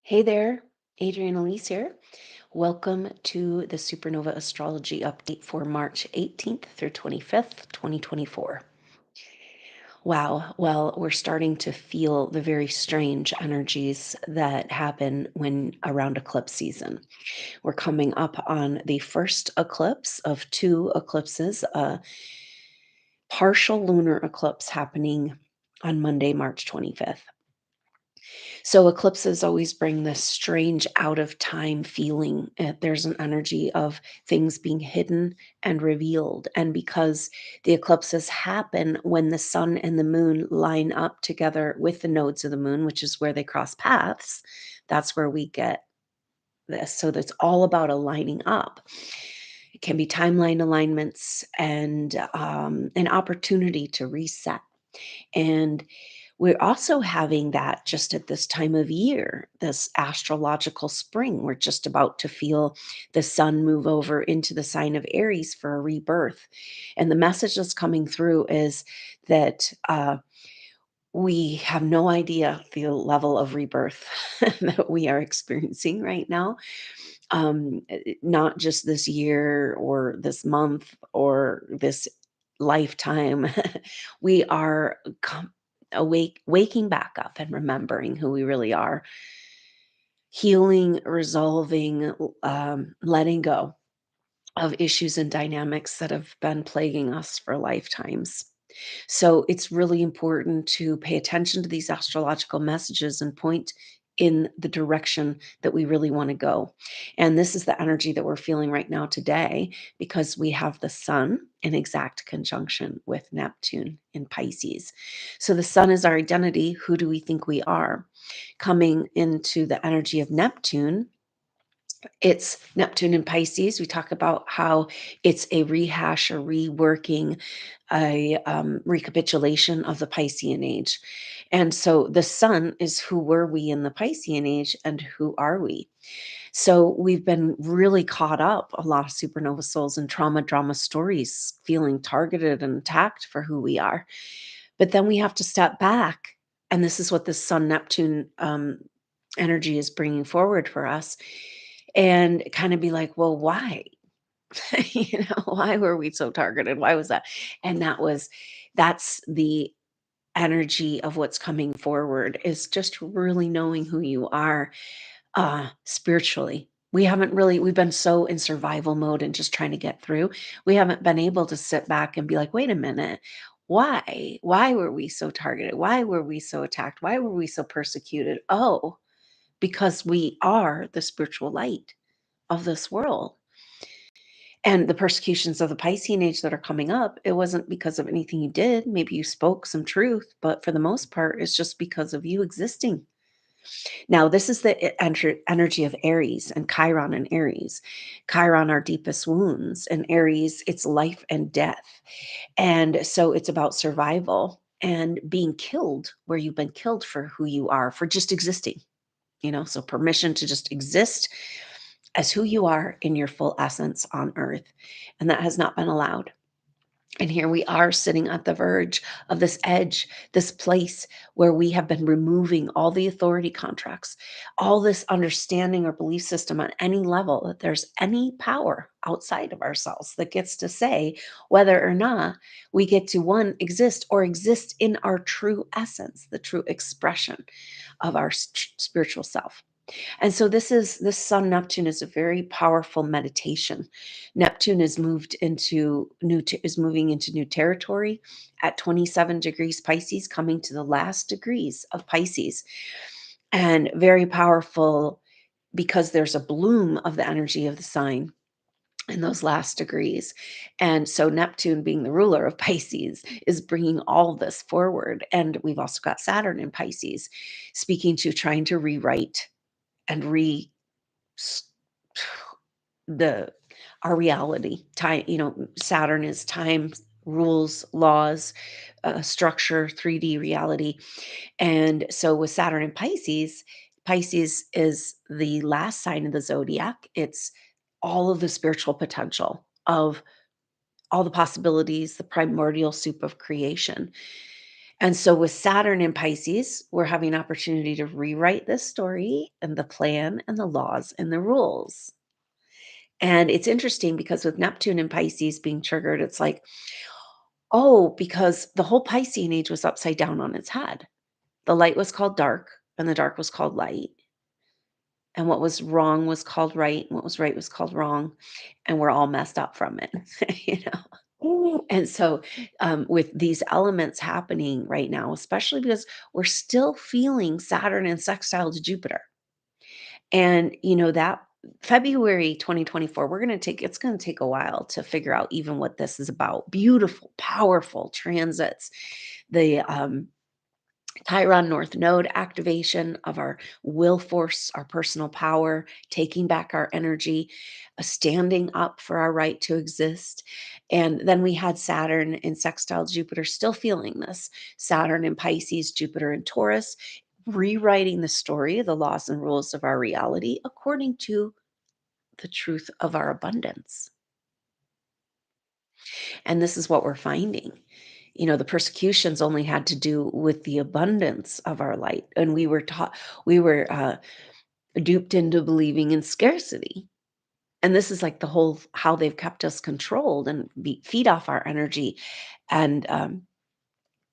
Hey there, Adrienne Elise here. Welcome to the Supernova Astrology update for March 18th through 25th, 2024. Wow, well, we're starting to feel the very strange energies that happen when around eclipse season. We're coming up on the first eclipse of two eclipses, a partial lunar eclipse happening on Monday, March 25th. So eclipses always bring this strange out of time feeling. There's an energy of things being hidden and revealed. And because the eclipses happen when the sun and the moon line up together with the nodes of the moon, which is where they cross paths, that's where we get this. So that's all about aligning up. It can be timeline alignments and an opportunity to reset. And we're also having that just at this time of year, this astrological spring. We're just about to feel the sun move over into the sign of Aries for a rebirth. And the message that's coming through is that we have no idea the level of rebirth that we are experiencing right now. Not just this year or this month or this lifetime. We are waking back up and remembering who we really are, healing, resolving, letting go of issues and dynamics that have been plaguing us for lifetimes. So it's really important to pay attention to these astrological messages and point in the direction that we really want to go. And this is the energy that we're feeling right now today because we have the sun in exact conjunction with Neptune in Pisces. So the sun is our identity. Who do we think we are? Coming into the energy of Neptune, it's Neptune in Pisces. We talk about how it's a rehash, a reworking, a recapitulation of the Piscean age. And so the sun is who were we in the Piscean age and who are we? So we've been really caught up, a lot of supernova souls in trauma, drama stories, feeling targeted and attacked for who we are. But then we have to step back. And this is what the Sun Neptune energy is bringing forward for us and kind of be like, well, why? Why were we so targeted? Why was that? And that's the energy of what's coming forward is just really knowing who you are spiritually. We've been so in survival mode and just trying to get through. We haven't been able to sit back and be like, wait a minute, why? Why were we so targeted? Why were we so attacked? Why were we so persecuted? Oh, because we are the spiritual light of this world. And the persecutions of the Piscean age that are coming up, it wasn't because of anything you did. Maybe you spoke some truth, but for the most part, it's just because of you existing. Now, this is the energy of Aries and Chiron and Aries. Chiron, our deepest wounds, and Aries, it's life and death. And so it's about survival and being killed where you've been killed for who you are, for just existing. So permission to just exist as who you are in your full essence on earth. And that has not been allowed. And here we are sitting at the verge of this edge, this place where we have been removing all the authority contracts, all this understanding or belief system on any level that there's any power outside of ourselves that gets to say whether or not we get to one, exist or exist in our true essence, the true expression of our spiritual self. And so this Sun Neptune is a very powerful meditation. Neptune is moving into new territory at 27 degrees Pisces, coming to the last degrees of Pisces. And very powerful because there's a bloom of the energy of the sign in those last degrees. And so Neptune, being the ruler of Pisces, is bringing all this forward. And we've also got Saturn in Pisces, speaking to trying to rewrite and s- the our reality. Time, Saturn is time, rules, laws, structure, 3D reality. And so with Saturn and Pisces, Pisces is the last sign of the zodiac. It's all of the spiritual potential of all the possibilities, the primordial soup of creation. And so with Saturn in Pisces, we're having opportunity to rewrite this story and the plan and the laws and the rules. And it's interesting because with Neptune and Pisces being triggered, it's like, oh, because the whole Piscean age was upside down on its head. The light was called dark and the dark was called light. And what was wrong was called right, and what was right was called wrong. And we're all messed up from it, you know? And so, with these elements happening right now, especially because we're still feeling Saturn and sextile to Jupiter. And, that February 2024, it's going to take a while to figure out even what this is about. Beautiful, powerful transits. The Chiron North Node activation of our will force, our personal power, taking back our energy, standing up for our right to exist. And then we had Saturn in sextile Jupiter, still feeling this. Saturn in Pisces, Jupiter in Taurus, rewriting the story, the laws and rules of our reality according to the truth of our abundance. And this is what we're finding. The persecutions only had to do with the abundance of our light. And we were duped into believing in scarcity. And this is like the whole how they've kept us controlled and feed off our energy and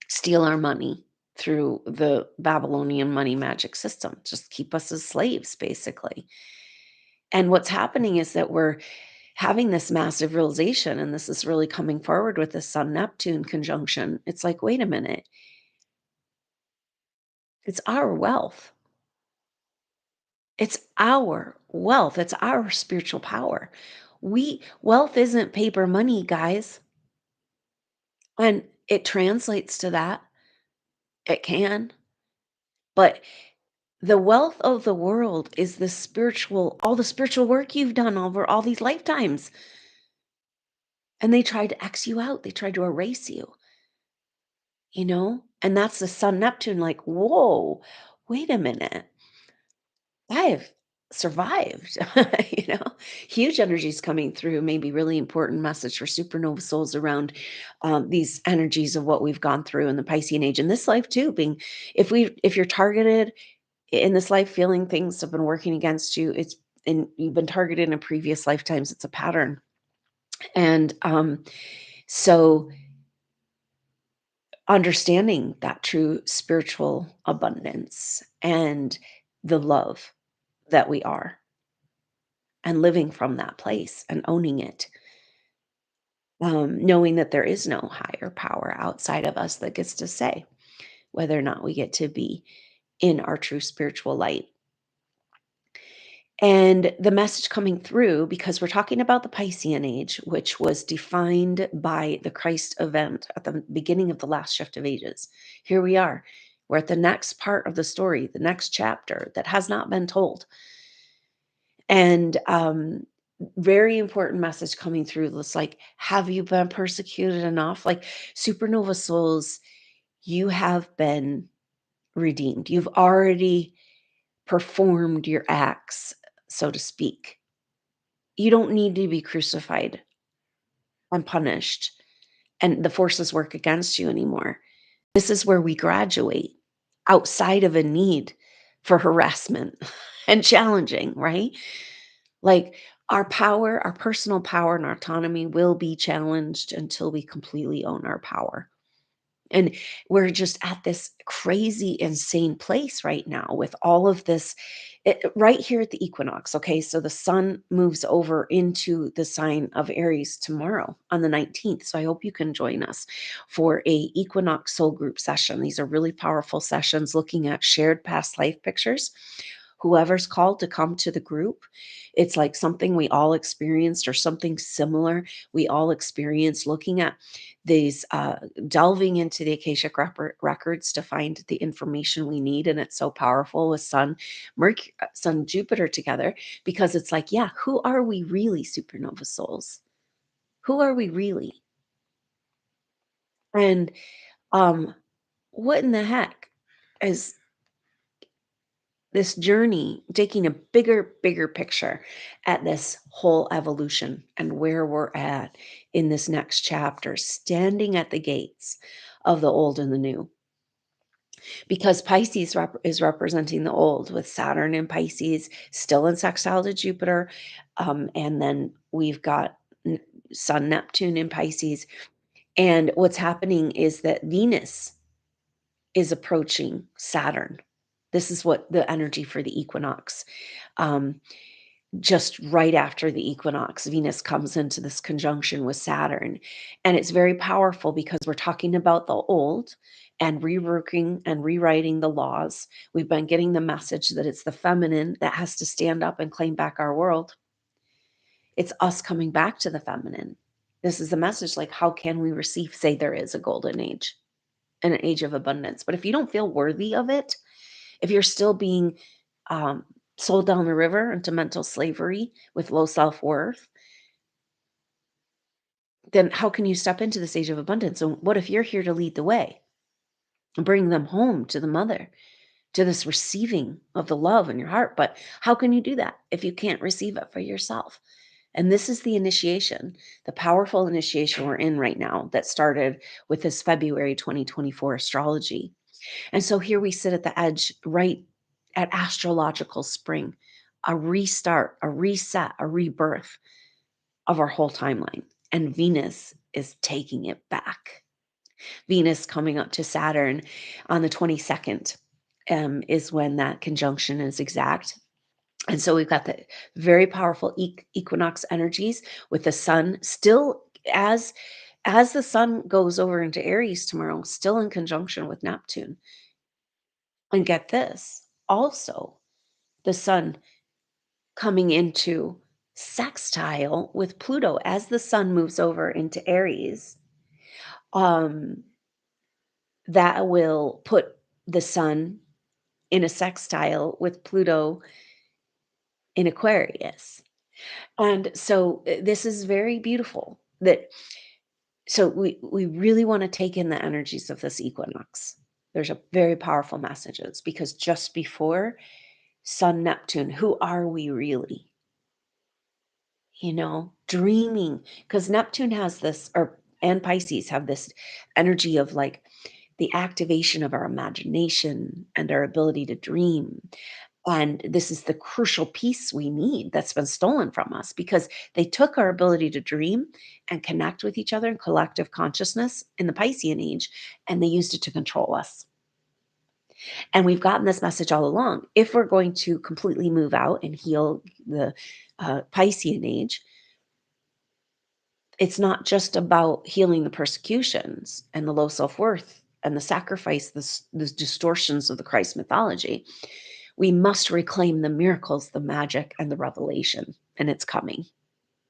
steal our money through the Babylonian money magic system, just keep us as slaves, basically. And what's happening is that we're having this massive realization, and this is really coming forward with the Sun Neptune conjunction. It's like, wait a minute, it's our wealth. It's our wealth. It's our spiritual power. Wealth isn't paper money, guys. And it translates to that. It can. But the wealth of the world is all the spiritual work you've done over all these lifetimes. And they tried to X you out. They tried to erase you. And that's the Sun Neptune, like, whoa, wait a minute. I've survived, you know? Huge energies coming through, maybe really important message for supernova souls around these energies of what we've gone through in the Piscean age in this life too. Being if you're targeted in this life, feeling things have been working against you, and you've been targeted in previous lifetimes, it's a pattern. And so understanding that true spiritual abundance and the love that we are and living from that place and owning it, knowing that there is no higher power outside of us that gets to say whether or not we get to be in our true spiritual light. And the message coming through, because we're talking about the Piscean age, which was defined by the Christ event at the beginning of the last shift of ages. Here we are. We're at the next part of the story, the next chapter that has not been told. And very important message coming through. It's like, have you been persecuted enough? Like supernova souls, you have been redeemed. You've already performed your acts, so to speak. You don't need to be crucified and punished and the forces work against you anymore. This is where we graduate outside of a need for harassment and challenging, right? Like our power, our personal power and our autonomy will be challenged until we completely own our power. And we're just at this crazy, insane place right now with all of this right here at the equinox. Okay. So the sun moves over into the sign of Aries tomorrow on the 19th. So I hope you can join us for a equinox soul group session. These are really powerful sessions looking at shared past life pictures. Whoever's called to come to the group, it's like something we all experienced or something similar we all experienced, looking at these delving into the Akashic records to find the information we need. And it's so powerful with Mercury, Sun, Jupiter together, because it's like, yeah, who are we really, supernova souls? Who are we really? And what in the heck is this journey, taking a bigger picture at this whole evolution and where we're at in this next chapter, standing at the gates of the old and the new? because Pisces is representing the old with Saturn in Pisces, still in sextile to Jupiter. And then we've got Sun Neptune in Pisces. And what's happening is that Venus is approaching Saturn. This is what the energy for the equinox. Um, just right after the equinox, Venus comes into this conjunction with Saturn. And it's very powerful because we're talking about the old and reworking and rewriting the laws. We've been getting the message that it's the feminine that has to stand up and claim back our world. It's us coming back to the feminine. This is the message, like, how can we receive, say there is a golden age and an age of abundance. But if you don't feel worthy of it, if you're still being um, sold down the river into mental slavery with low self-worth, then how can you step into this age of abundance? And what if you're here to lead the way and bring them home to the mother, to this receiving of the love in your heart? But how can you do that if you can't receive it for yourself? And this is the initiation, the powerful initiation we're in right now that started with this February 2024 astrology. And so here we sit at the edge, right at astrological spring, a restart, a reset, a rebirth of our whole timeline. And Venus is taking it back. Venus coming up to Saturn on the 22nd is when that conjunction is exact. And so we've got the very powerful equinox energies with the sun still as the sun goes over into Aries tomorrow, still in conjunction with Neptune. And get this, also the sun coming into sextile with Pluto as the sun moves over into Aries. Um, that will put the sun in a sextile with Pluto in Aquarius. And so this is very beautiful that so we really want to take in the energies of this equinox. There's a very powerful messages because just before Sun Neptune, who are we really? Dreaming, because Neptune has this, or and Pisces have this energy of like the activation of our imagination and our ability to dream. And this is the crucial piece we need that's been stolen from us because they took our ability to dream and connect with each other in collective consciousness in the Piscean age, and they used it to control us. And we've gotten this message all along. If we're going to completely move out and heal the Piscean age, it's not just about healing the persecutions and the low self-worth and the sacrifice, the distortions of the Christ mythology. We must reclaim the miracles, the magic, and the revelation. And it's coming.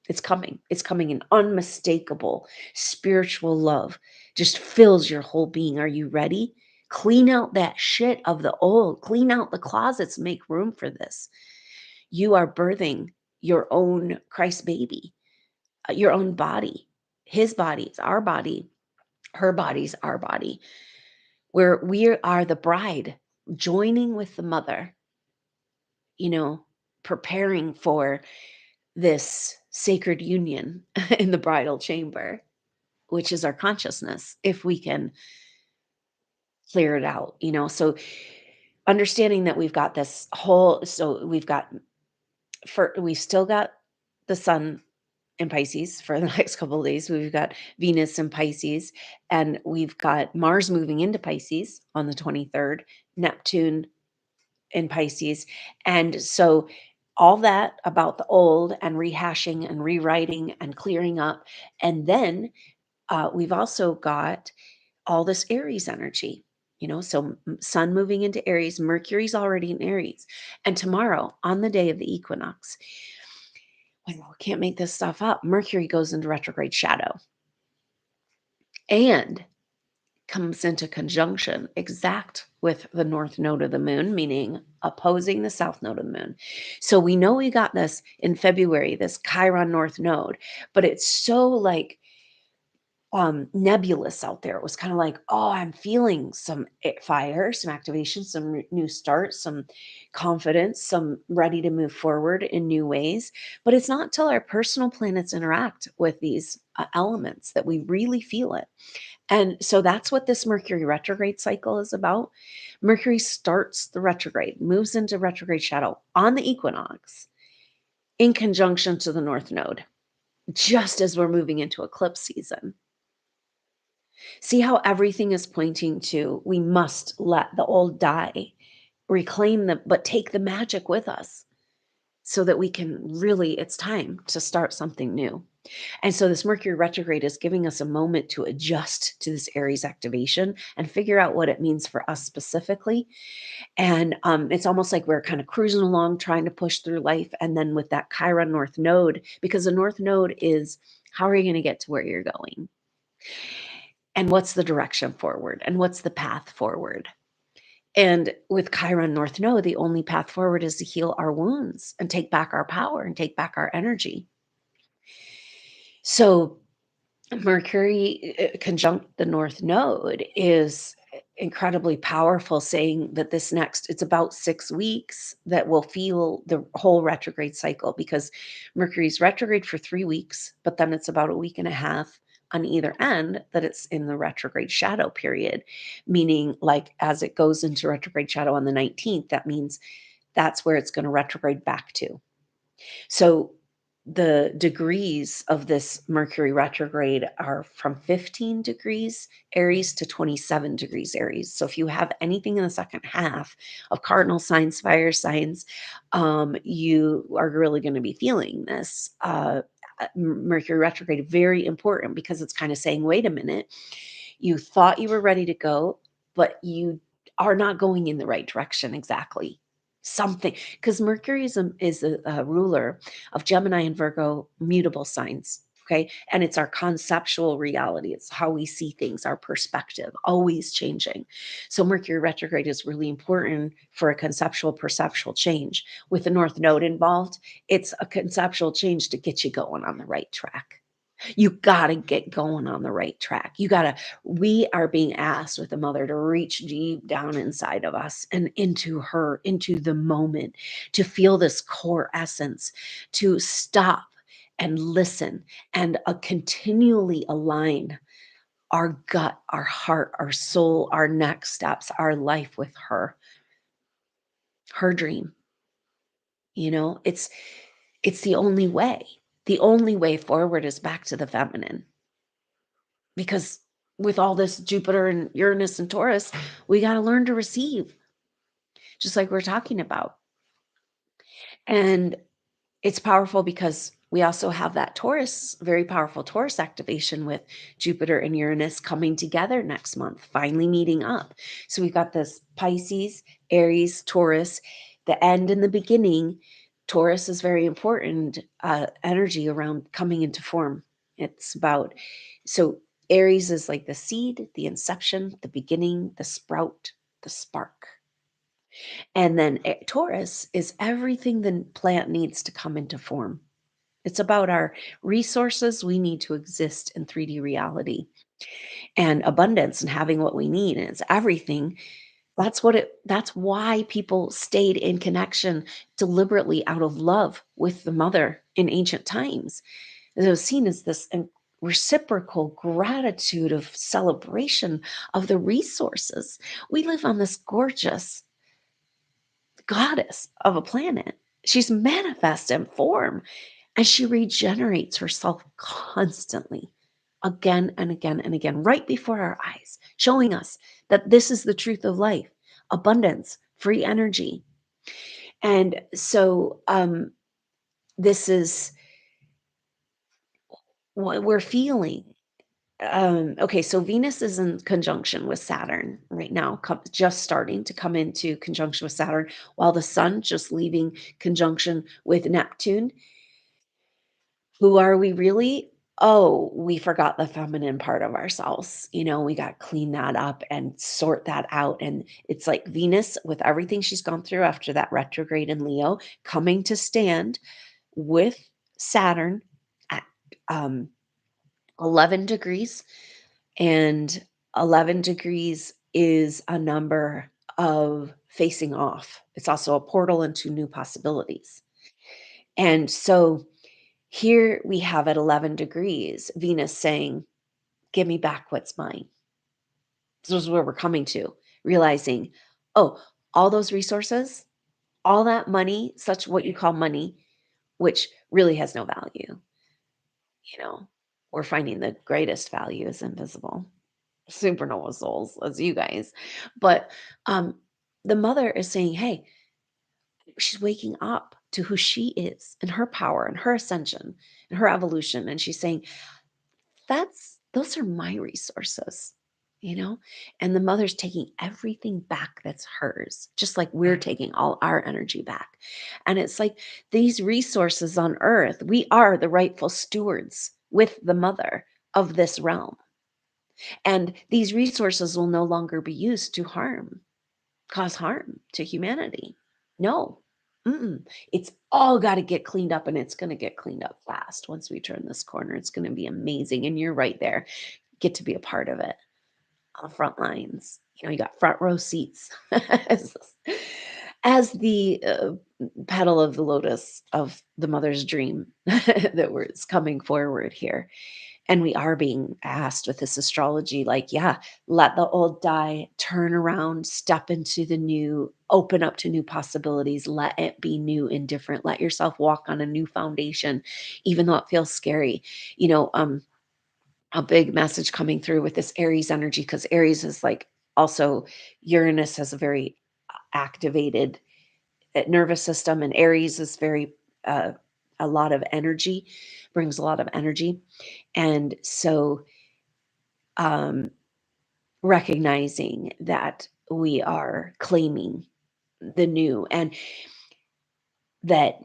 It's coming. It's coming in unmistakable spiritual love. Just fills your whole being. Are you ready? Clean out that shit of the old. Clean out the closets. Make room for this. You are birthing your own Christ baby, your own body. His body is our body. Her body's our body. Where we are the bride joining with the mother, you know, preparing for this sacred union in the bridal chamber, which is our consciousness, if we can clear it out, So understanding that we've got this whole, so we've still got the sun in Pisces for the next couple of days. We've got Venus in Pisces, and we've got Mars moving into Pisces on the 23rd, Neptune in Pisces. And so all that about the old and rehashing and rewriting and clearing up. And then we've also got all this Aries energy, so sun moving into Aries, Mercury's already in Aries. And tomorrow, on the day of the equinox, we can't make this stuff up, Mercury goes into retrograde shadow and comes into conjunction exact with the north node of the moon, meaning opposing the south node of the moon. So we know we got this in February, this Chiron north node, but it's so like nebulous out there. It was kind of like, oh, I'm feeling some fire, some activation, some new start, some confidence, some ready to move forward in new ways. But it's not until our personal planets interact with these elements that we really feel it. And so that's what this Mercury retrograde cycle is about. Mercury starts the retrograde, moves into retrograde shadow on the equinox in conjunction to the North Node, just as we're moving into eclipse season. See how everything is pointing to we must let the old die, reclaim the, but take the magic with us so that we can really, it's time to start something new. And so this Mercury retrograde is giving us a moment to adjust to this Aries activation and figure out what it means for us specifically. And it's almost like we're kind of cruising along, trying to push through life. And then with that Chiron North Node, because the North Node is how are you going to get to where you're going? And what's the direction forward? And what's the path forward? And with Chiron North Node, the only path forward is to heal our wounds and take back our power and take back our energy. So Mercury conjunct the North Node is incredibly powerful, saying that this next, it's about 6 weeks that will feel the whole retrograde cycle because Mercury's retrograde for 3 weeks, but then it's about a week and a half on either end that it's in the retrograde shadow period, meaning like as it goes into retrograde shadow on the 19th, that means that's where it's going to retrograde back to. So the degrees of this Mercury retrograde are from 15 degrees Aries to 27 degrees Aries. So if you have anything in the second half of cardinal signs, fire signs, you are really going to be feeling this. Mercury retrograde, very important because it's kind of saying, wait a minute, you thought you were ready to go, but you are not going in the right direction exactly. Something, because Mercury is a ruler of Gemini and Virgo mutable signs. Okay. And it's our conceptual reality. It's how we see things, our perspective, always changing. So Mercury retrograde is really important for a conceptual, perceptual change. With the North Node involved, it's a conceptual change to get you going on the right track. You got to get going on the right track. We are being asked with the mother to reach deep down inside of us and into her, into the moment, to feel this core essence, to stop and listen and continually align our gut, our heart, our soul, our next steps, our life with her dream. It's the only way. The only way forward is back to the feminine. Because with all this Jupiter and Uranus and Taurus, we got to learn to receive, just like we're talking about. And it's powerful because we also have that Taurus, very powerful Taurus activation with Jupiter and Uranus coming together next month, finally meeting up. So we've got this Pisces, Aries, Taurus, the end and the beginning. Taurus is very important energy around coming into form. It's about, so Aries is like the seed, the inception, the beginning, the sprout, the spark. And then Taurus is everything the plant needs to come into form. It's about our resources we need to exist in 3D reality and abundance and having what we need. And it's everything. That's why people stayed in connection deliberately out of love with the mother in ancient times. It was seen as this reciprocal gratitude of celebration of the resources. We live on this gorgeous goddess of a planet. She's manifest in form and she regenerates herself constantly, again and again and again, right before our eyes, showing us that this is the truth of life, abundance, free energy. And so this is what we're feeling. Okay, so Venus is in conjunction with Saturn right now, just starting to come into conjunction with Saturn, while the Sun just leaving conjunction with Neptune. Who are we really? Oh, we forgot the feminine part of ourselves. We got to clean that up and sort that out. And it's like Venus, with everything she's gone through after that retrograde in Leo, coming to stand with Saturn at 11 degrees, and 11 degrees is a number of facing off. It's also a portal into new possibilities. And so here we have at 11 degrees, Venus saying, give me back what's mine. This is where we're coming to, realizing, oh, all those resources, all that money, such what you call money, which really has no value, you know, we're finding the greatest value is invisible. Supernova souls as you guys. But um the mother is saying, hey, she's waking up to who she is and her power and her ascension and her evolution. And she's saying, those are my resources, you know? And the mother's taking everything back that's hers, just like we're taking all our energy back. And it's like these resources on earth, we are the rightful stewards with the mother of this realm. And these resources will no longer be used to cause harm to humanity. No. Mm-mm. It's all got to get cleaned up, and it's going to get cleaned up fast. Once we turn this corner, it's going to be amazing. And you're right there. Get to be a part of it on the front lines. You know, you got front row seats as, as the petal of the lotus of the mother's dream that is coming forward here. And we are being asked with this astrology, like, yeah, let the old die, turn around, step into the new, open up to new possibilities, let it be new and different. Let yourself walk on a new foundation, even though it feels scary. You know, a big message coming through with this Aries energy, because Aries is like also Uranus has a very activated nervous system, and Aries is very uh, a lot of energy, brings a lot of energy. And so um, recognizing that we are claiming the new, and that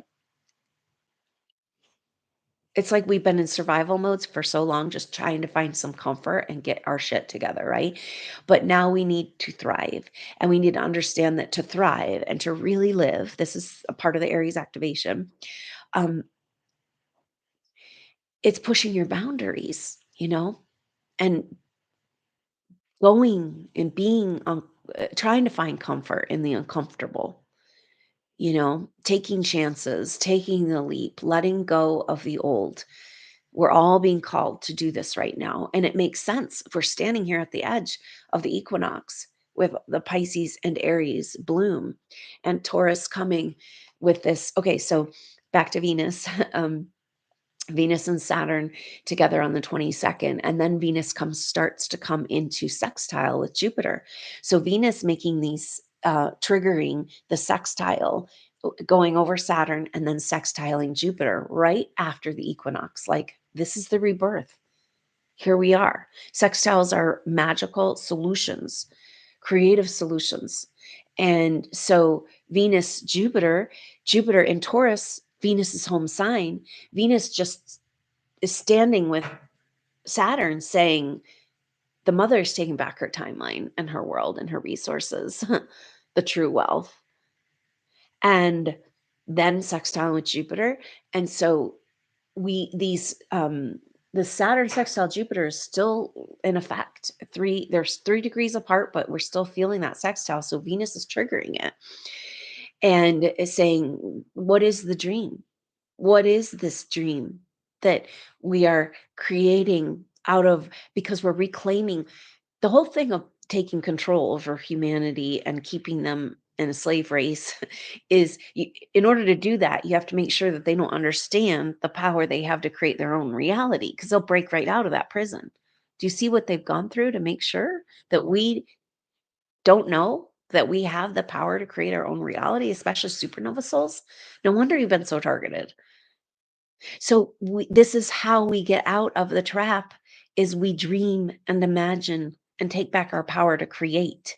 it's like we've been in survival modes for so long, just trying to find some comfort and get our shit together, right? But now we need to thrive, and we need to understand that to thrive and to really live, this is a part of the Aries activation. Um, it's pushing your boundaries, you know, and going and being trying to find comfort in the uncomfortable, you know, taking chances, taking the leap, letting go of the old. We're all being called to do this right now. And it makes sense if we're standing here at the edge of the equinox with the Pisces and Aries bloom and Taurus coming with this. Okay, so back to Venus. Venus and Saturn together on the 22nd, and then Venus starts to come into sextile with Jupiter. So Venus making these triggering the sextile, going over Saturn and then sextiling Jupiter right after the equinox. Like, this is the rebirth. Here we are. Sextiles are magical solutions, creative solutions. And so Venus, Jupiter in Taurus, Venus's home sign, Venus just is standing with Saturn saying the mother is taking back her timeline and her world and her resources, the true wealth. And then sextile with Jupiter. And so the Saturn sextile Jupiter is still in effect. There's 3 degrees apart, but we're still feeling that sextile. So Venus is triggering it and is saying, what is the dream? What is this dream that we are creating out of, because we're reclaiming the whole thing of taking control over humanity and keeping them in a slave race is in order to do that, you have to make sure that they don't understand the power they have to create their own reality, because they'll break right out of that prison. Do you see what they've gone through to make sure that we don't know that we have the power to create our own reality, especially supernova souls? No wonder you've been so targeted. So this is how we get out of the trap, is we dream and imagine and take back our power to create.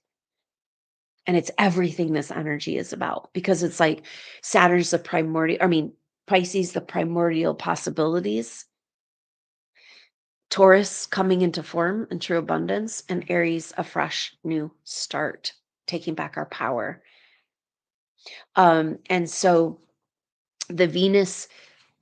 And it's everything this energy is about, because it's like Saturn's the primordial, I mean, Pisces, the primordial possibilities, Taurus coming into form and true abundance, and Aries, a fresh new start, taking back our power. And so the Venus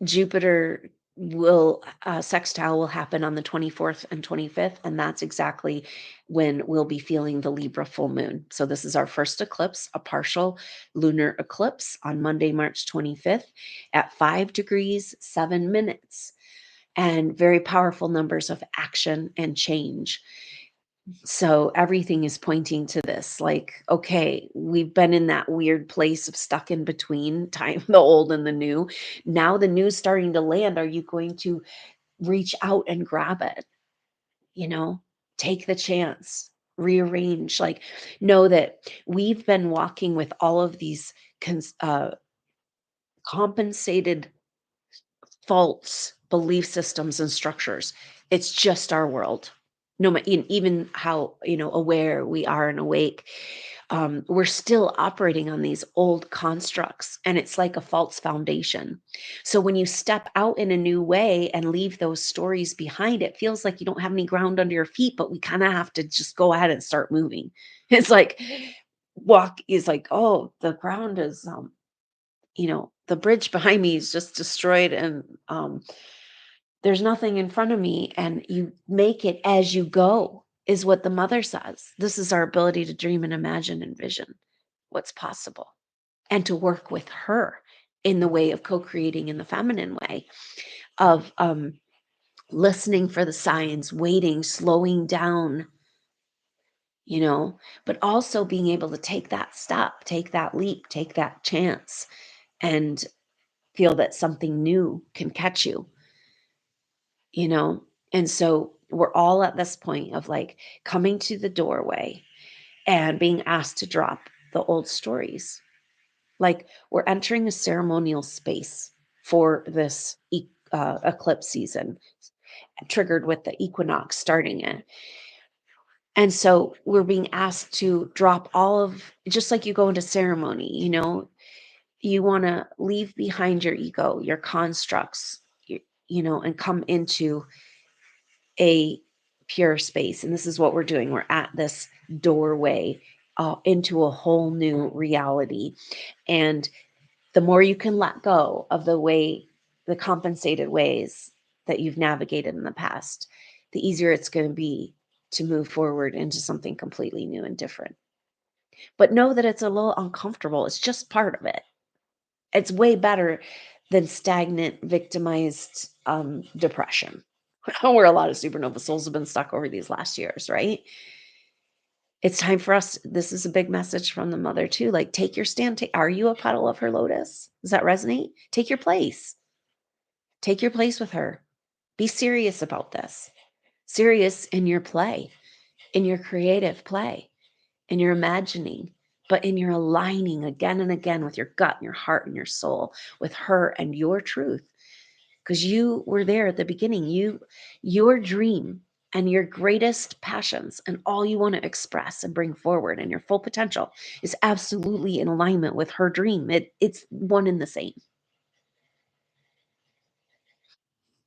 Jupiter will sextile will happen on the 24th and 25th, and that's exactly when we'll be feeling the Libra full moon. So this is our first eclipse, a partial lunar eclipse on Monday, March 25th at 5 degrees 7 minutes, and very powerful numbers of action and change. So everything is pointing to this, like, okay, we've been in that weird place of stuck in between time, the old and the new. Now the new's starting to land. Are you going to reach out and grab it? You know, take the chance, rearrange, like, know that we've been walking with all of these compensated false belief systems and structures. It's just our world. No, even how aware we are and awake, we're still operating on these old constructs, and it's like a false foundation. So when you step out in a new way and leave those stories behind, it feels like you don't have any ground under your feet, but we kind of have to just go ahead and start moving. It's like walk is like, oh, the ground is the bridge behind me is just destroyed, and there's nothing in front of me, and you make it as you go, is what the mother says. This is our ability to dream and imagine and vision what's possible, and to work with her in the way of co-creating in the feminine way of listening for the signs, waiting, slowing down, but also being able to take that step, take that leap, take that chance, and feel that something new can catch you, you know? And so we're all at this point of like coming to the doorway and being asked to drop the old stories. Like we're entering a ceremonial space for this eclipse season, triggered with the equinox starting it. And so we're being asked to drop all of, just like you go into ceremony, you want to leave behind your ego, your constructs, and come into a pure space. And this is what we're doing. We're at this doorway into a whole new reality. And the more you can let go of the compensated ways that you've navigated in the past, the easier it's going to be to move forward into something completely new and different. But know that it's a little uncomfortable. It's just part of it. It's way better than stagnant, victimized depression, where a lot of supernova souls have been stuck over these last years, right? It's time for us. This is a big message from the mother, too. Like, take your stand. Are you a puddle of her lotus? Does that resonate? Take your place. Take your place with her. Be serious about this. Serious in your play, in your creative play, in your imagining, but in your aligning again and again with your gut and your heart and your soul, with her and your truth. Because you were there at the beginning. Your dream and your greatest passions and all you want to express and bring forward and your full potential is absolutely in alignment with her dream. It's one and the same.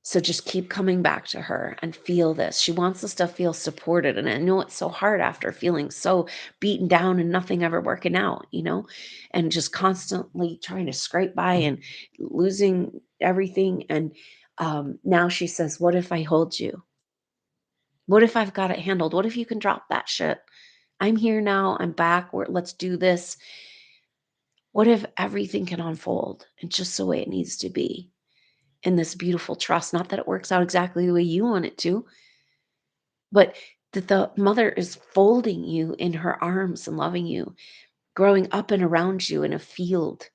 So just keep coming back to her and feel this. She wants us to feel supported. And I know it's so hard after feeling so beaten down and nothing ever working out, and just constantly trying to scrape by and losing everything. And now she says, what if I hold you? What if I've got it handled? What if you can drop that shit? I'm here now. I'm back. Let's do this. What if everything can unfold and just the way it needs to be? In this beautiful trust, not that it works out exactly the way you want it to, but that the mother is folding you in her arms and loving you, growing up and around you in a field,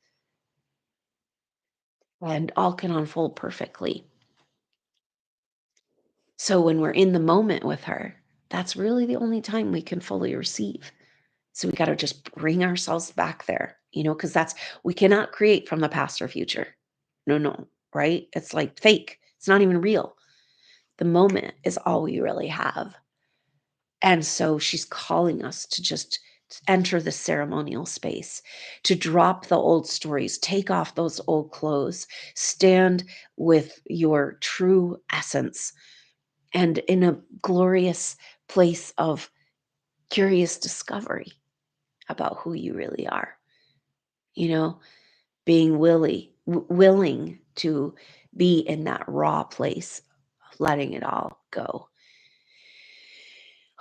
and all can unfold perfectly. So when we're in the moment with her, that's really the only time we can fully receive. So we got to just bring ourselves back there, because we cannot create from the past or future. No, right? It's like fake. It's not even real. The moment is all we really have. And so she's calling us to just enter the ceremonial space, to drop the old stories, take off those old clothes, stand with your true essence, and in a glorious place of curious discovery about who you really are, you know, being willing to be in that raw place of letting it all go.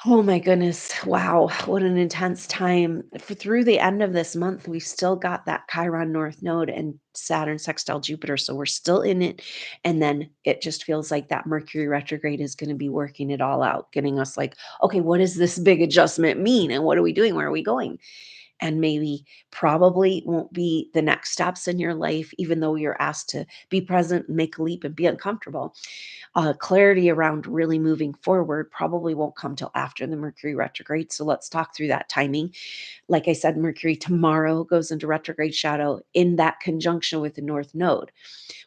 Oh my goodness. Wow. What an intense time. Through the end of this month, we've still got that Chiron North Node and Saturn sextile Jupiter. So we're still in it. And then it just feels like that Mercury retrograde is going to be working it all out, getting us like, okay, what does this big adjustment mean? And what are we doing? Where are we going? And maybe probably won't be the next steps in your life, even though you're asked to be present, make a leap, and be uncomfortable. Clarity around really moving forward probably won't come till after the Mercury retrograde. So let's talk through that timing. Like I said, Mercury tomorrow goes into retrograde shadow in that conjunction with the North Node.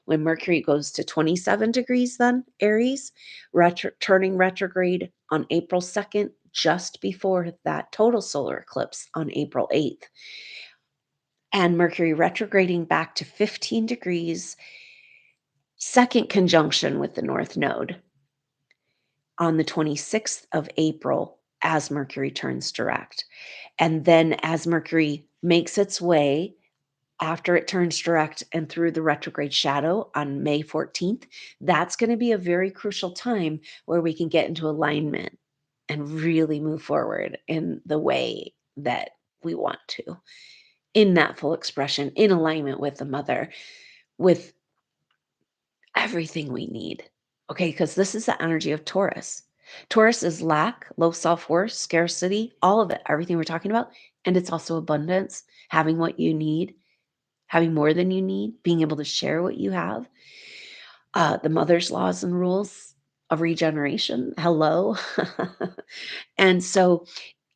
When Mercury goes to 27 degrees, then Aries, turning retrograde on April 2nd, just before that total solar eclipse on April 8th. And Mercury retrograding back to 15 degrees, second conjunction with the North Node on the 26th of April as Mercury turns direct. And then as Mercury makes its way after it turns direct and through the retrograde shadow on May 14th, that's going to be a very crucial time where we can get into alignment and really move forward in the way that we want to, in that full expression, in alignment with the mother, with everything we need. Okay, because this is the energy of Taurus. Taurus is lack, low self worth, scarcity, all of it, everything we're talking about. And it's also abundance, having what you need, having more than you need, being able to share what you have. The mother's laws and rules of regeneration. Hello. And so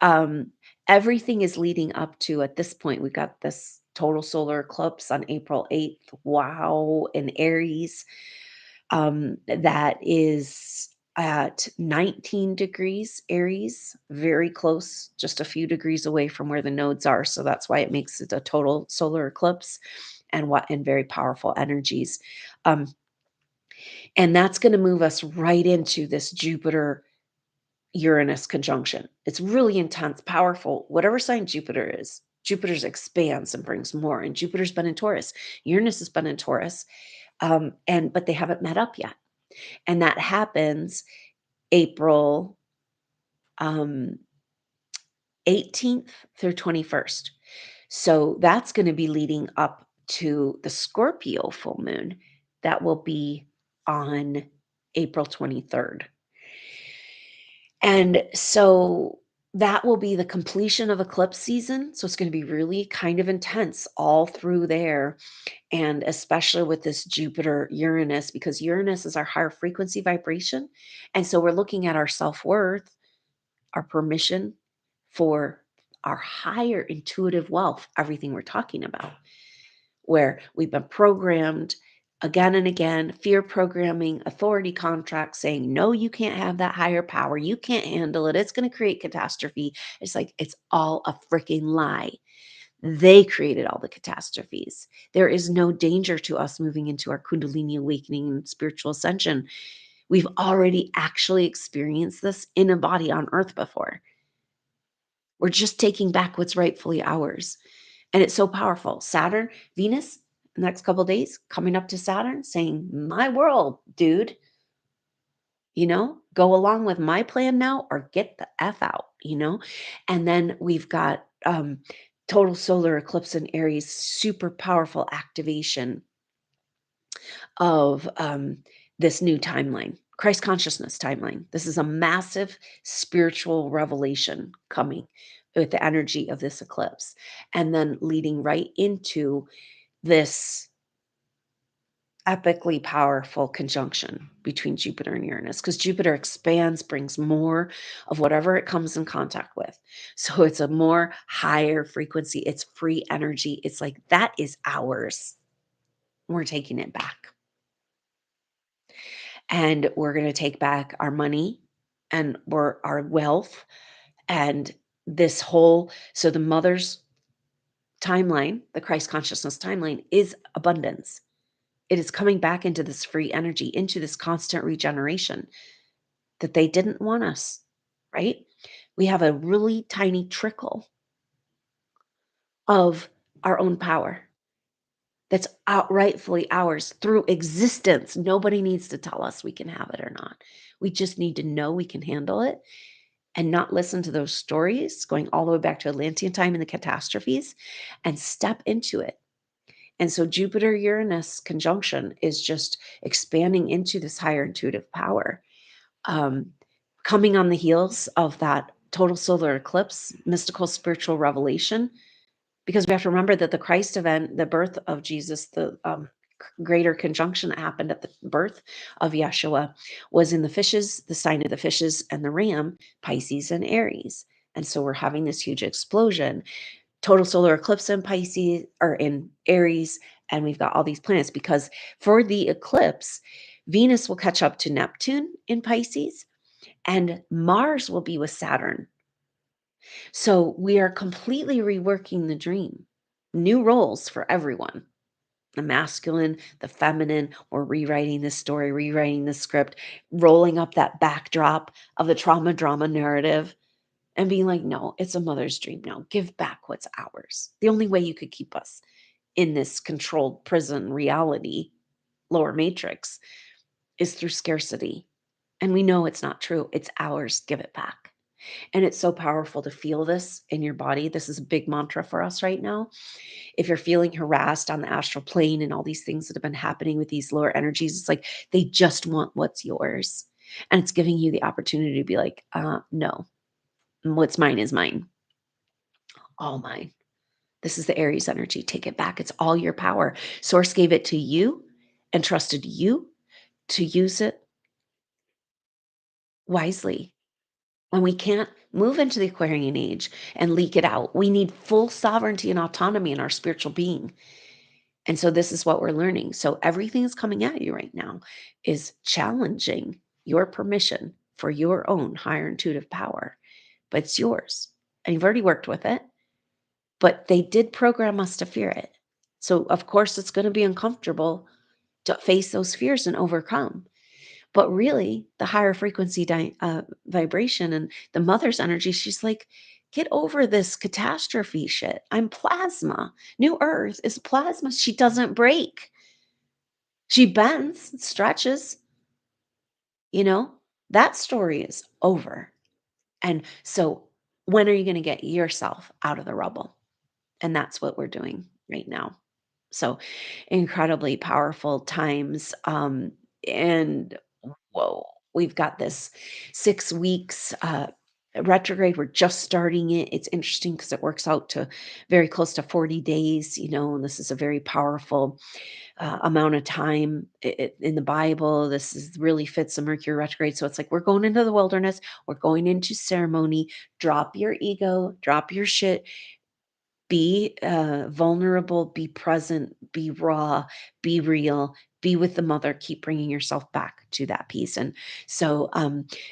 um, everything is leading up to, at this point, we've got this total solar eclipse on April 8th. Wow. In Aries. That is at 19 degrees Aries, very close, just a few degrees away from where the nodes are. So that's why it makes it a total solar eclipse and very powerful energies. Um, and that's going to move us right into this Jupiter Uranus conjunction. It's really intense, powerful. Whatever sign Jupiter is, Jupiter's expands and brings more. And Jupiter's been in Taurus. Uranus has been in Taurus. But they haven't met up yet. And that happens April 18th through 21st. So that's going to be leading up to the Scorpio full moon that will be on April 23rd. And so that will be the completion of eclipse season. So it's going to be really kind of intense all through there. And especially with this Jupiter Uranus, because Uranus is our higher frequency vibration. And so we're looking at our self worth, our permission for our higher intuitive wealth, everything we're talking about, where we've been programmed again and again, fear programming, authority contracts saying, no, you can't have that higher power. You can't handle it. It's going to create catastrophe. It's like, it's all a freaking lie. They created all the catastrophes. There is no danger to us moving into our Kundalini awakening and spiritual ascension. We've already actually experienced this in a body on earth before. We're just taking back what's rightfully ours. And it's so powerful. Saturn, Venus, the next couple of days, coming up to Saturn, saying, my world, dude, go along with my plan now or get the F out. And then we've got total solar eclipse in Aries, super powerful activation of this new timeline, Christ consciousness timeline. This is a massive spiritual revelation coming with the energy of this eclipse, and then leading right into this epically powerful conjunction between Jupiter and Uranus, because Jupiter expands, brings more of whatever it comes in contact with. So it's a more higher frequency. It's free energy. It's like, that is ours. We're taking it back. And we're going to take back our money and our wealth and this whole, so the mother's timeline, the Christ consciousness timeline, is abundance. It is coming back into this free energy, into this constant regeneration that they didn't want us, right? We have a really tiny trickle of our own power That's outrightfully ours through existence. Nobody needs to tell us we can have it or not. We just need to know we can handle it and not listen to those stories going all the way back to Atlantean time and the catastrophes and step into it. And so Jupiter Uranus conjunction is just expanding into this higher intuitive power. Um, Coming on the heels of that total solar eclipse, mystical spiritual revelation, because we have to remember that the Christ event, the birth of Jesus, the greater conjunction that happened at the birth of Yeshua was in the fishes, the sign of the fishes, and the ram, Pisces and Aries. And so we're having this huge explosion, total solar eclipse in Pisces or in Aries, and we've got all these planets because for the eclipse, Venus will catch up to Neptune in Pisces, and Mars will be with Saturn. So we are completely reworking the dream. New roles for everyone. The masculine, the feminine, we're rewriting this story, rewriting the script, rolling up that backdrop of the trauma drama narrative and being like, no, it's a mother's dream now. Give back what's ours. The only way you could keep us in this controlled prison reality, lower matrix, is through scarcity. And we know it's not true. It's ours. Give it back. And it's so powerful to feel this in your body. This is a big mantra for us right now. If you're feeling harassed on the astral plane and all these things that have been happening with these lower energies, it's like they just want what's yours. And it's giving you the opportunity to be like, no, what's mine is mine, all mine. This is the Aries energy. Take it back. It's all your power. Source gave it to you and trusted you to use it wisely. When we can't move into the Aquarian age and leak it out, we need full sovereignty and autonomy in our spiritual being. And so this is what we're learning. So everything that's coming at you right now is challenging your permission for your own higher intuitive power, but it's yours. And you've already worked with it, but they did program us to fear it. So of course it's going to be uncomfortable to face those fears and overcome. But really, the higher frequency vibration and the mother's energy, she's like, get over this catastrophe shit. I'm plasma. New Earth is plasma. She doesn't break. She bends, stretches, you know, that story is over. And so, when are you going to get yourself out of the rubble? And that's what we're doing right now. So, incredibly powerful times. And whoa, we've got this 6 weeks retrograde. We're just starting it. It's interesting because it works out to very close to 40 days, and this is a very powerful amount of time in the Bible. This really fits the Mercury retrograde. So it's like we're going into the wilderness, we're going into ceremony. Drop your ego, drop your shit, be vulnerable, be present, be raw, be real, be with the mother, keep bringing yourself back to that piece. And so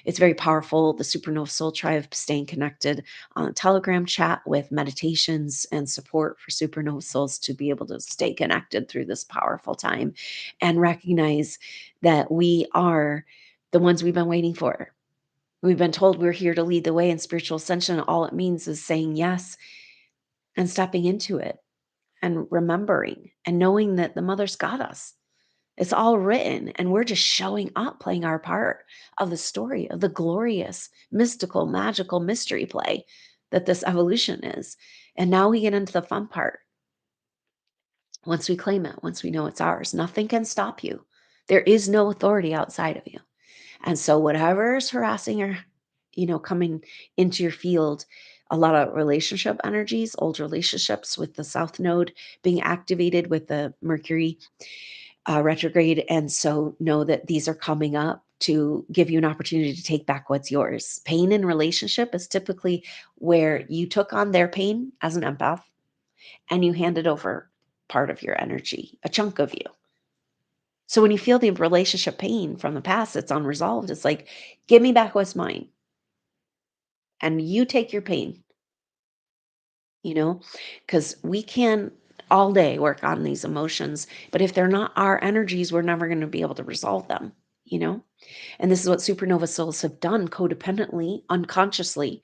it's very powerful. The Supernova Soul Tribe, staying connected on Telegram chat with meditations and support for Supernova Souls to be able to stay connected through this powerful time and recognize that we are the ones we've been waiting for. We've been told we're here to lead the way in spiritual ascension. All it means is saying yes and stepping into it and remembering and knowing that the mother's got us. It's all written, and we're just showing up, playing our part of the story of the glorious, mystical, magical mystery play that this evolution is. And now we get into the fun part. Once we claim it, once we know it's ours, nothing can stop you. There is no authority outside of you. And so whatever is harassing or, coming into your field, a lot of relationship energies, old relationships with the South Node being activated with the Mercury retrograde. And so know that these are coming up to give you an opportunity to take back what's yours. Pain in relationship is typically where you took on their pain as an empath and you handed over part of your energy, a chunk of you. So when you feel the relationship pain from the past that's unresolved, it's like, give me back what's mine. And you take your pain, because we can all day work on these emotions. But if they're not our energies, we're never going to be able to resolve them, you know? And this is what supernova souls have done codependently, unconsciously.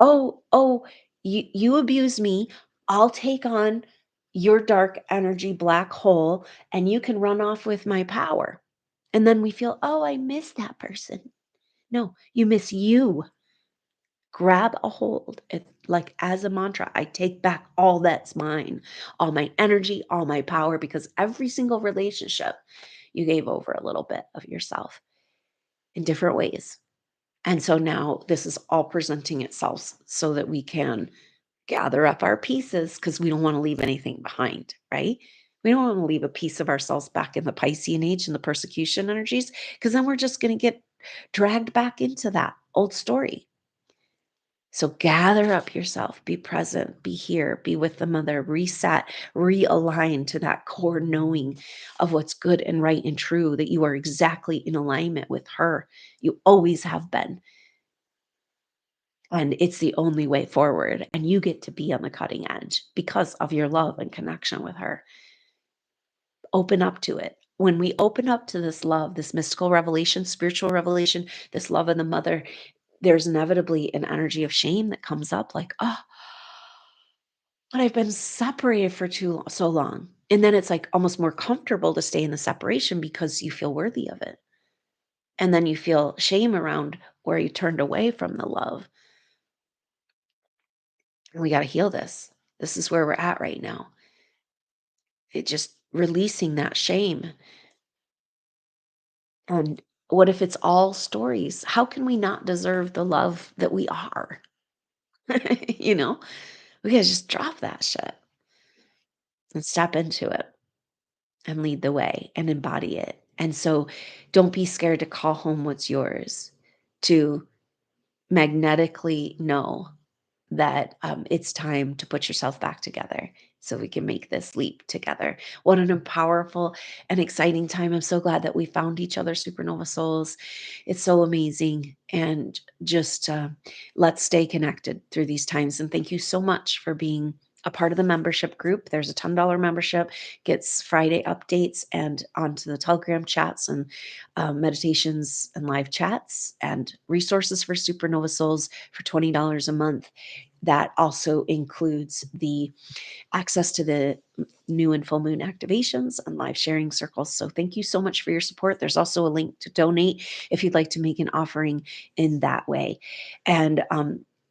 Oh, you abuse me. I'll take on your dark energy black hole, and you can run off with my power. And then we feel, oh, I miss that person. No, you miss you. Grab a hold. It, like as a mantra, I take back all that's mine, all my energy, all my power, because every single relationship you gave over a little bit of yourself in different ways. And so now this is all presenting itself so that we can gather up our pieces because we don't want to leave anything behind, right? We don't want to leave a piece of ourselves back in the Piscean age and the persecution energies, because then we're just going to get dragged back into that old story. So gather up yourself, be present, be here, be with the mother, reset, realign to that core knowing of what's good and right and true, that you are exactly in alignment with her. You always have been. And it's the only way forward. And you get to be on the cutting edge because of your love and connection with her. Open up to it. When we open up to this love, this mystical revelation, spiritual revelation, this love of the mother, there's inevitably an energy of shame that comes up like, oh, but I've been separated for so long. And then it's like almost more comfortable to stay in the separation because you feel worthy of it. And then you feel shame around where you turned away from the love. And we got to heal this. This is where we're at right now. It just releasing that shame. And what if it's all stories? How can we not deserve the love that we are? You know, we gotta just drop that shit and step into it and lead the way and embody it. And so don't be scared to call home what's yours, to magnetically know that it's time to put yourself back together so we can make this leap together. What an powerful and exciting time. I'm so glad that we found each other, Supernova Souls. It's so amazing. And just let's stay connected through these times. And thank you so much for being a part of the membership group. There's a $10 membership, gets Friday updates and onto the Telegram chats and meditations and live chats and resources for Supernova Souls for $20 a month. That also includes the access to the new and full moon activations and live sharing circles. So thank you so much for your support. There's also a link to donate if you'd like to make an offering in that way. And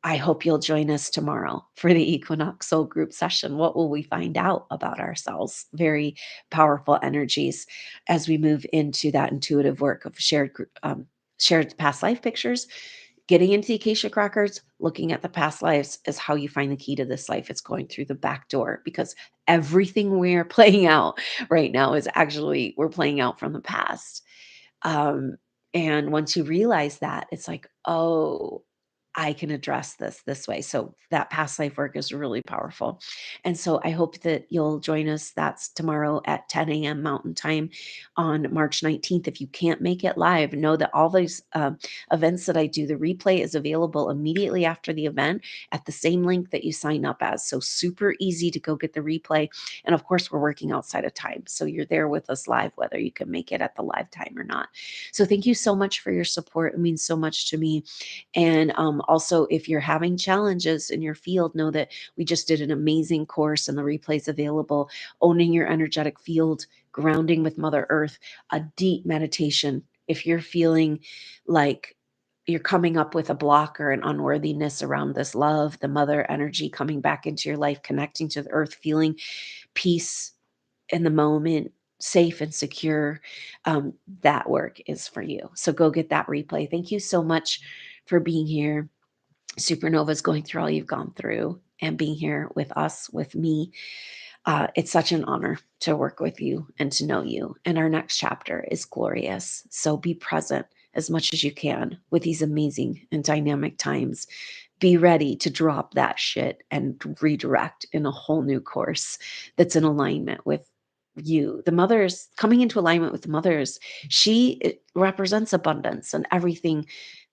I hope you'll join us tomorrow for the Equinox Soul Group session. What will we find out about ourselves? Very powerful energies as we move into that intuitive work of shared past life pictures. Getting into the Akashic records, looking at the past lives is how you find the key to this life. It's going through the back door, because everything we're playing out right now is actually we're playing out from the past. Um, and once you realize that, it's like, oh, I can address this way. So that past life work is really powerful. And so I hope that you'll join us. That's tomorrow at 10 a.m. Mountain Time on March 19th. If you can't make it live, know that all these events that I do, the replay is available immediately after the event at the same link that you sign up as. So super easy to go get the replay. And of course, we're working outside of time. So you're there with us live, whether you can make it at the live time or not. So thank you so much for your support. It means so much to me. And also, if you're having challenges in your field, know that we just did an amazing course and the replay's available. Owning your energetic field, grounding with Mother Earth, a deep meditation. If you're feeling like you're coming up with a block or an unworthiness around this love, the mother energy coming back into your life, connecting to the earth, feeling peace in the moment, safe and secure, that work is for you. So go get that replay. Thank you so much for being here. Supernova's going through all you've gone through and being here with us, with me. It's such an honor to work with you and to know you. And our next chapter is glorious. So be present as much as you can with these amazing and dynamic times. Be ready to drop that shit and redirect in a whole new course that's in alignment with you. The mothers coming into alignment with the mothers, she represents abundance and everything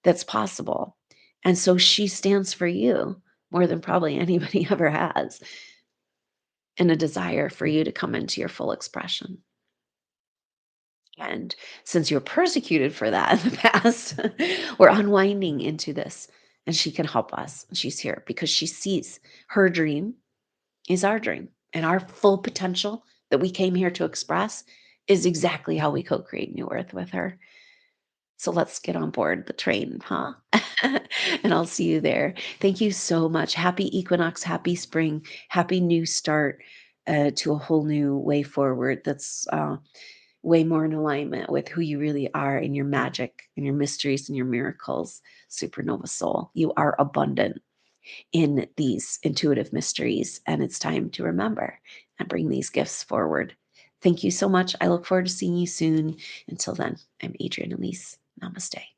that's possible. And so she stands for you more than probably anybody ever has, and a desire for you to come into your full expression. And since you're persecuted for that in the past, we're unwinding into this. And she can help us. She's here because she sees her dream is our dream. and our full potential that we came here to express is exactly how we co-create New Earth with her. So let's get on board the train, huh? And I'll see you there. Thank you so much. Happy equinox, happy spring, happy new start to a whole new way forward that's way more in alignment with who you really are and your magic and your mysteries and your miracles, supernova soul. You are abundant in these intuitive mysteries, and it's time to remember and bring these gifts forward. Thank you so much. I look forward to seeing you soon. Until then, I'm Adrienne Elise. Namaste.